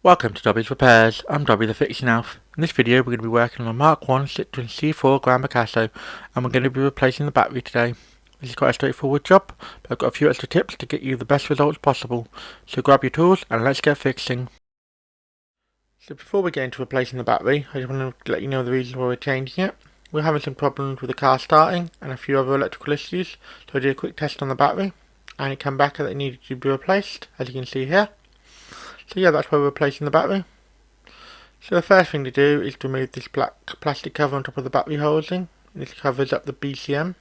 Welcome to Dobby's Repairs. I'm Dobby the Fixing Elf. In this video we're going to be working on a Mark 1 Citroen C4 Grand Picasso, and we're going to be replacing the battery today. This is quite a straightforward job, but I've got a few extra tips to get you the best results possible. So grab your tools and let's get fixing. So before we get into replacing the battery, I just want to let you know the reason why we're changing it. We're having some problems with the car starting and a few other electrical issues, so I did a quick test on the battery and it came back that it needed to be replaced, as you can see here. So yeah, that's why we're replacing the battery. So the first thing to do is to remove this black plastic cover on top of the battery housing. This covers up the BCM.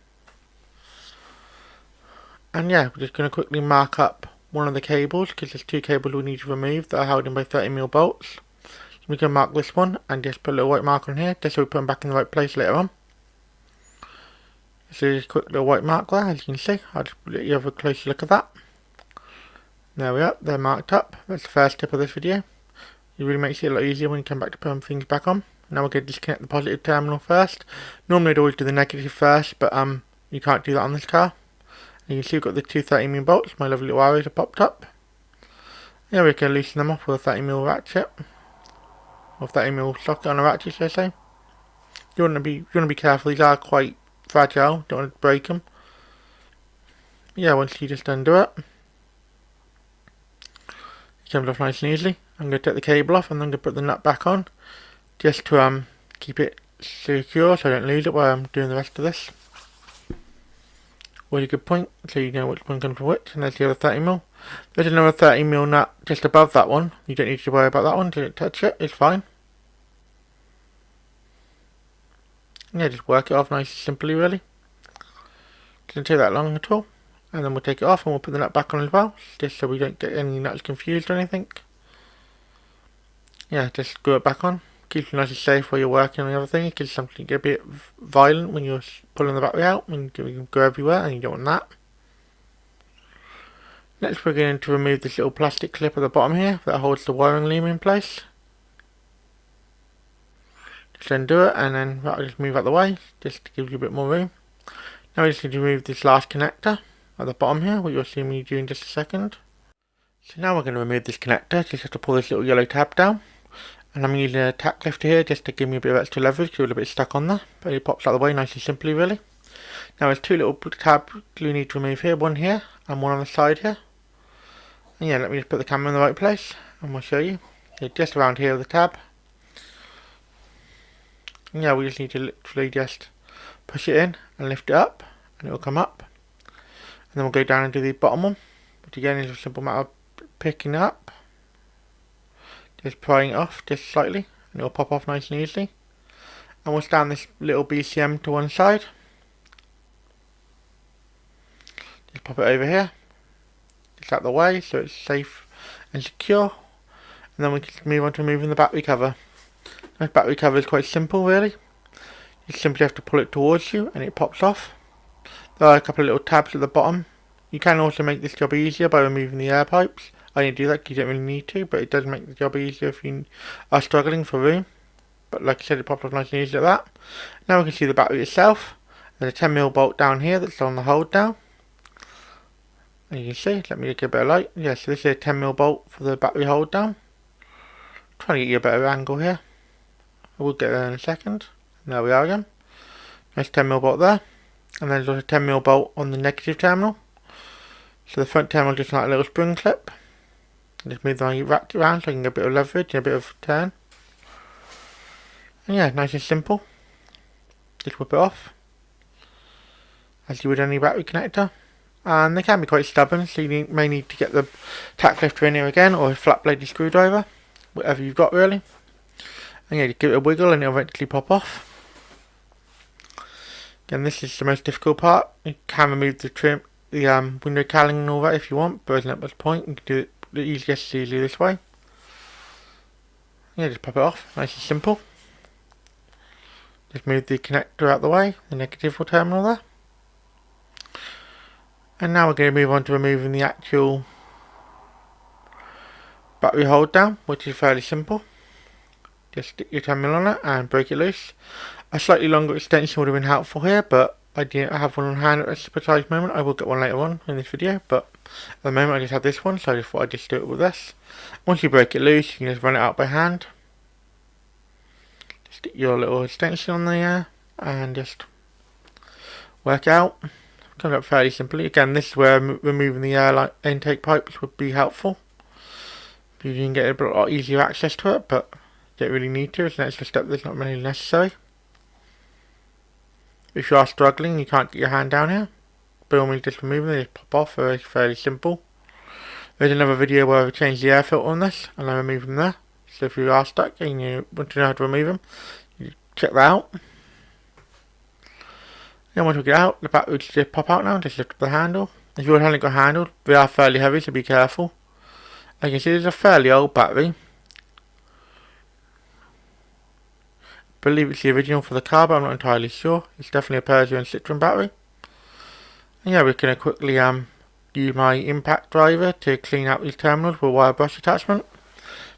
And yeah, we're just going to quickly mark up one of the cables, because there's two cables we need to remove that are held in by 30mm bolts. So we can mark this one and just put a little white mark on here, just so we put them back in the right place later on. So just a quick little white mark there, as you can see. I'll just let you have a closer look at that. There we are, they're marked up. That's the first tip of this video. It really makes it a lot easier when you come back to putting things back on. Now we're going to disconnect the positive terminal first. Normally I'd always do the negative first, but you can't do that on this car. And you can see we've got the two 30mm bolts. My lovely little arrows have popped up. Yeah, we can loosen them off with a 30mm ratchet, or 30mm socket on a ratchet, should I say. You want to be careful. These are quite fragile. Don't want to break them. Yeah, once you just undo it, it comes off nice and easily. I'm going to take the cable off and then I'm going to put the nut back on, just to keep it secure so I don't lose it while I'm doing the rest of this. Really good point, so you know which one comes from which. And there's the other 30mm. There's another 30mm nut just above that one. You don't need to worry about that one. Don't touch it, it's fine. Yeah, just work it off nice and simply, really. Doesn't take that long at all. And then we'll take it off and we'll put the nut back on as well, just so we don't get any nuts confused or anything. Yeah, just screw it back on. Keeps you nice and safe while you're working on the other thing, because something get a bit violent when you're pulling the battery out and you can go everywhere, and you don't want that. Next we're going to remove this little plastic clip at the bottom here that holds the wiring loom in place. Just undo it and then that'll just move out the way, just to give you a bit more room. Now we just need to remove this last connector at the bottom here, what you'll see me do in just a second. So now we're going to remove this connector. Just have to pull this little yellow tab down, and I'm using a tack lifter here just to give me a bit of extra leverage because we're a little bit stuck on there, but it pops out of the way nice and simply, really. Now there's two little tabs we need to remove here, one here and one on the side here. And yeah, let me just put the camera in the right place and we'll show you. Yeah, just around here with the tab. And yeah, we just need to literally just push it in and lift it up and it will come up. And then we'll go down and do the bottom one, which again is a simple matter of picking it up, just prying it off just slightly, and it will pop off nice and easily. And we'll stand this little BCM to one side. Just pop it over here, just out the way so it's safe and secure. And then we can move on to removing the battery cover. This battery cover is quite simple, really. You simply have to pull it towards you and it pops off. There are a couple of little tabs at the bottom. You can also make this job easier by removing the air pipes. I didn't do that because you don't really need to, but it does make the job easier if you are struggling for room. But like I said, it popped off nice and easy like that. Now we can see the battery itself. There's a 10mm bolt down here that's on the hold down. And you can see, let me get a bit of light. Yeah, so this is a 10mm bolt for the battery hold down. Trying to get you a better angle here. I will get there in a second. And there we are again. Nice 10mm bolt there. And then there's also a 10mm bolt on the negative terminal. So the front terminal is just like a little spring clip. Just move the rack around so I can get a bit of leverage and a bit of turn. And yeah, nice and simple. Just whip it off, as you would any battery connector. And they can be quite stubborn, so you may need to get the tack lifter in here again, or a flat bladed screwdriver, whatever you've got really. And yeah, just give it a wiggle and it'll eventually pop off. Again, this is the most difficult part. You can remove the trim, the window cowling and all that if you want, but there's not much point. You can do it easily this way. Yeah, just pop it off, nice and simple. Just move the connector out the way, the negative terminal there. And now we're going to move on to removing the actual battery hold down, which is fairly simple. Just stick your terminal on it and break it loose. A slightly longer extension would have been helpful here, but I didn't have one on hand at this precise moment. I will get one later on in this video, but at the moment I just have this one, so I just thought I'd just do it with this. Once you break it loose, you can just run it out by hand. Stick your little extension on there and just work out. Comes up fairly simply. Again, this is where removing the air intake pipes would be helpful. You can get a lot easier access to it, but you don't really need to. It's an extra step that's not really necessary. If you are struggling, you can't get your hand down here, by all means just remove them, they just pop off. It's fairly simple. There's another video where I've changed the air filter on this and I remove them there. So if you are stuck and you want to know how to remove them, you check that out. Then once we get out, the battery will just pop out now. Just lift up the handle. If you're holding a handle, they are fairly heavy, so be careful. As you can see, there's a fairly old battery. I believe it's the original for the car, but I'm not entirely sure. It's definitely a Picasso and Citroen battery. And yeah, we're going to quickly use my Impact Driver to clean out these terminals with a wire brush attachment.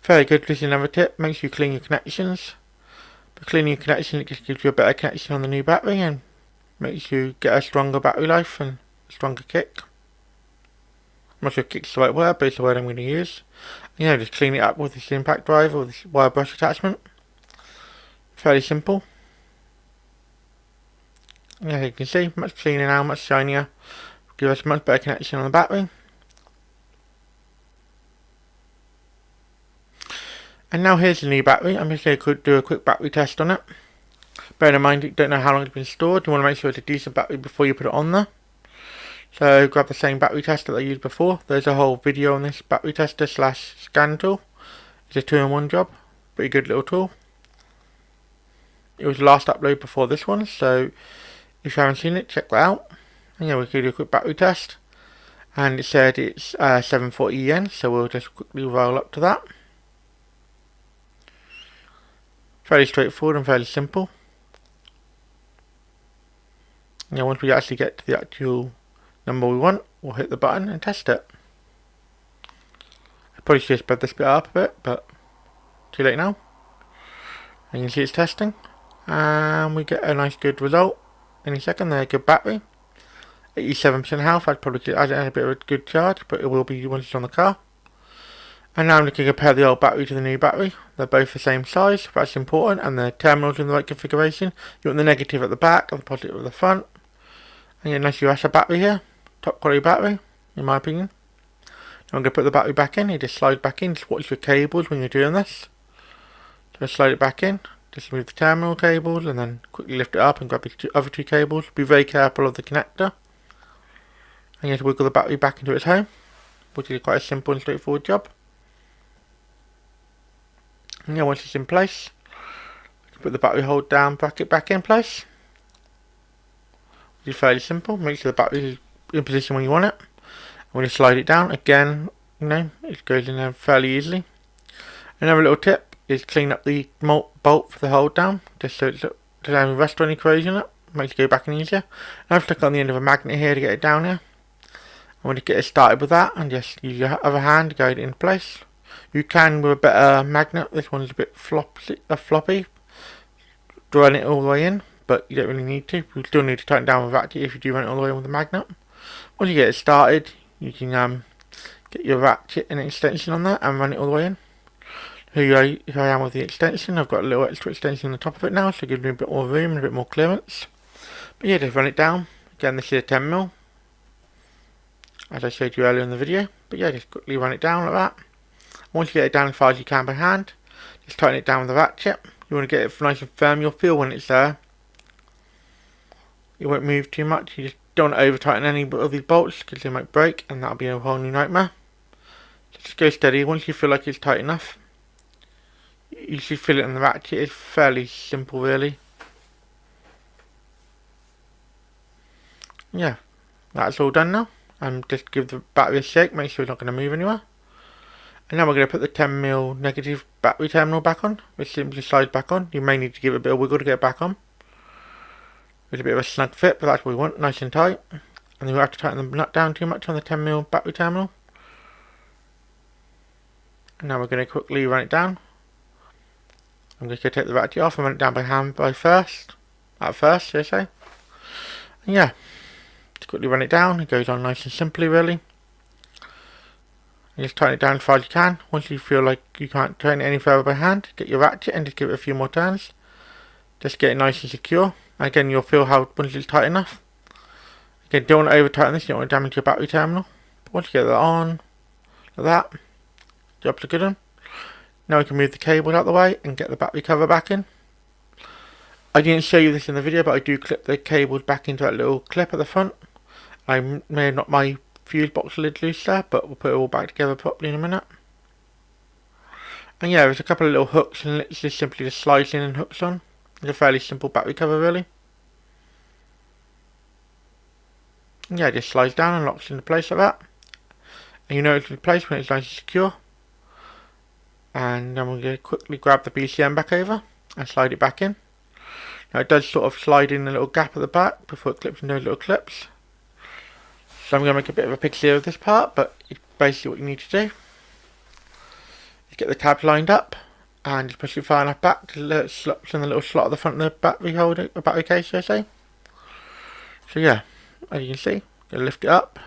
Very good. This is another tip. Make sure you clean your connections. By cleaning your connection, it just gives you a better connection on the new battery and makes you get a stronger battery life and a stronger kick. I'm not sure if kick's the right word, but it's the word I'm going to use. And yeah, just clean it up with this Impact Driver with this wire brush attachment. Fairly simple. Yeah, you can see, much cleaner now, much shinier. Give us a much better connection on the battery. And now here's the new battery. I'm just going to do a quick battery test on it. Bear in mind, you don't know how long it's been stored. You want to make sure it's a decent battery before you put it on there. So grab the same battery tester that I used before. There's a whole video on this battery tester / scan tool. It's a 2-in-1 job. Pretty good little tool. It was the last upload before this one, so if you haven't seen it, check that out. And yeah, we can do a quick battery test. And it said it's 740 yen, so we'll just quickly roll up to that. Fairly straightforward and fairly simple. And yeah, once we actually get to the actual number we want, we'll hit the button and test it. I probably should have sped this bit up a bit, but too late now. And you can see it's testing. And we get a nice good result any second there. Good battery, 87% health. I'd probably add a bit of a good charge, but it will be once it's on the car. And now I'm looking to compare the old battery to the new battery. They're both the same size, that's important, and the terminals in the right configuration. You want the negative at the back and the positive at the front. And a nice US battery here, top quality battery in my opinion. Now I'm going to put the battery back in. You just slide back in. Just watch your cables when you're doing this. Just slide it back in. Just remove the terminal cables and then quickly lift it up and grab the other two cables. Be very careful of the connector. And you have to wiggle the battery back into its home, which is quite a simple and straightforward job. And yeah, once it's in place, put the battery hold down bracket back in place. Which is fairly simple. Make sure the battery is in position when you want it. And when you slide it down, again, it goes in there fairly easily. Another little tip is clean up the bolt for the hold down, just so it doesn't have rust or any corrosion in it. Makes it go back in easier. And I've stuck on the end of a magnet here to get it down here. I want to get it started with that and just use your other hand to guide it in place. You can with a better magnet. This one's a bit floppy, drawing it all the way in, but you don't really need to. You still need to tighten down with ratchet if you do run it all the way in with the magnet. Once you get it started, you can get your ratchet and extension on there and run it all the way in. Here I am with the extension. I've got a little extra extension on the top of it now, so it gives me a bit more room and a bit more clearance. But yeah, just run it down. Again, this is a 10mm, as I showed you earlier in the video. But yeah, just quickly run it down like that. Once you get it down as far as you can by hand, just tighten it down with the ratchet. You want to get it nice and firm. You'll feel when it's there. You won't move too much. You just don't want to over tighten any of these bolts because they might break and that'll be a whole new nightmare. So just go steady. Once you feel like it's tight enough, you should feel it in the ratchet. It's fairly simple really. Yeah, that's all done now. Just give the battery a shake, make sure it's not going to move anywhere. And now we're going to put the 10mm negative battery terminal back on, which simply slides back on. You may need to give it a bit of wiggle to get it back on. It's a bit of a snug fit, but that's what we want, nice and tight. And then we have to tighten the nut down too much on the 10mm battery terminal. And now we're going to quickly run it down. I'm just going to take the ratchet off and run it down by hand at first, should I say. And yeah, just quickly run it down. It goes on nice and simply, really. And just tighten it down as far as you can. Once you feel like you can't turn it any further by hand, get your ratchet and just give it a few more turns. Just get it nice and secure. And again, you'll feel how once it's tight enough. Again, don't want to over tighten this, you don't want to damage your battery terminal. But once you get that on, like that, job's a good one. Now we can move the cable out of the way and get the battery cover back in. I didn't show you this in the video, but I do clip the cables back into that little clip at the front. I may have knocked my fuse box lid loose there, but we'll put it all back together properly in a minute. And yeah, there's a couple of little hooks, and it's just simply just slides in and hooks on. It's a fairly simple battery cover, really. And yeah, it just slides down and locks into place like that. And you know it's in place when it's nice and secure. And then we're going to quickly grab the BCM back over and slide it back in. Now it does sort of slide in a little gap at the back before it clips in those little clips. So I'm going to make a bit of a pixie of this part, but it's basically what you need to do. You get the tabs lined up and just push it far enough back to let it slots in the little slot at the front of the battery holder, the battery case, should I say. So yeah, as you can see, you lift it up,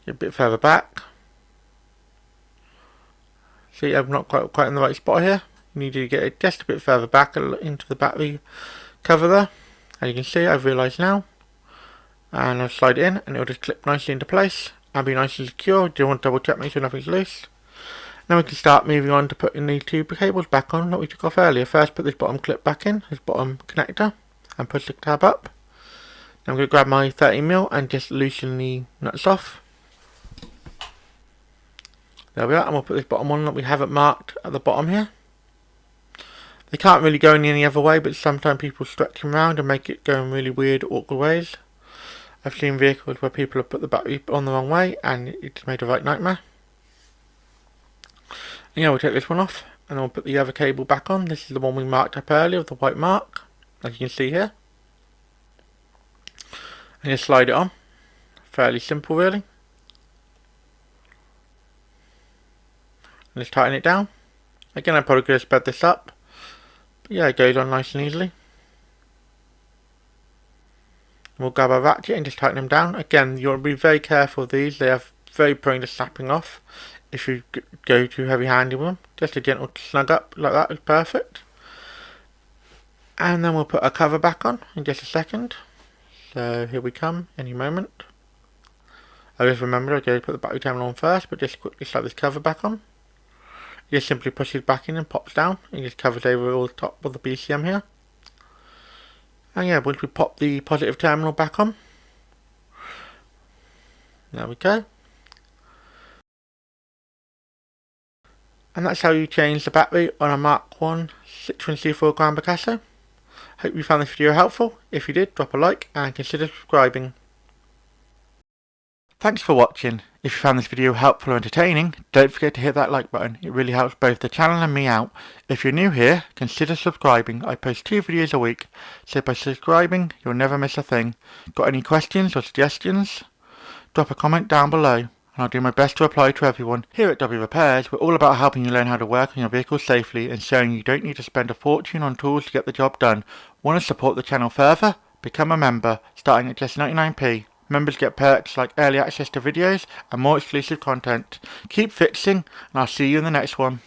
get a bit further back. See, I'm not quite in the right spot here. You need to get it just a bit further back into the battery cover there. As you can see, I've realised now. And I'll slide it in and it'll just clip nicely into place and be nice and secure. Do you want to double check, make sure nothing's loose. Now we can start moving on to putting the two cables back on that we took off earlier. First, put this bottom clip back in, this bottom connector, and push the tab up. Now I'm going to grab my 30mm and just loosen the nuts off. There we are, and we'll put this bottom one that we haven't marked at the bottom here. They can't really go in any other way, but sometimes people stretch them around and make it go in really weird, awkward ways. I've seen vehicles where people have put the battery on the wrong way and it's made a right nightmare. And yeah, we'll take this one off and then we'll put the other cable back on. This is the one we marked up earlier with the white mark, as you can see here. And just slide it on. Fairly simple, really. And just tighten it down. Again, I probably could have sped this up, but yeah, it goes on nice and easily. We'll grab our ratchet and just tighten them down. Again, you want to be very careful of these. They are very prone to snapping off if you go too heavy handed with them. Just a gentle snug up like that is perfect. And then we'll put our cover back on in just a second. So here we come, any moment. I just remembered I go to put the battery terminal on first, but just quickly slide this cover back on. It just simply pushes back in and pops down. It just covers over all the top of the BCM here. And yeah, once we pop the positive terminal back on, there we go. And that's how you change the battery on a Mark 1 Citroen C4 Grand Picasso. Hope you found this video helpful. If you did, drop a like and consider subscribing. Thanks for watching. If you found this video helpful or entertaining, don't forget to hit that like button. It really helps both the channel and me out. If you're new here, consider subscribing. I post 2 videos a week, so by subscribing, you'll never miss a thing. Got any questions or suggestions? Drop a comment down below, and I'll do my best to reply to everyone. Here at Dobby Repairs, we're all about helping you learn how to work on your vehicle safely and showing you don't need to spend a fortune on tools to get the job done. Want to support the channel further? Become a member, starting at just 99p. Members get perks like early access to videos and more exclusive content. Keep fixing, and I'll see you in the next one.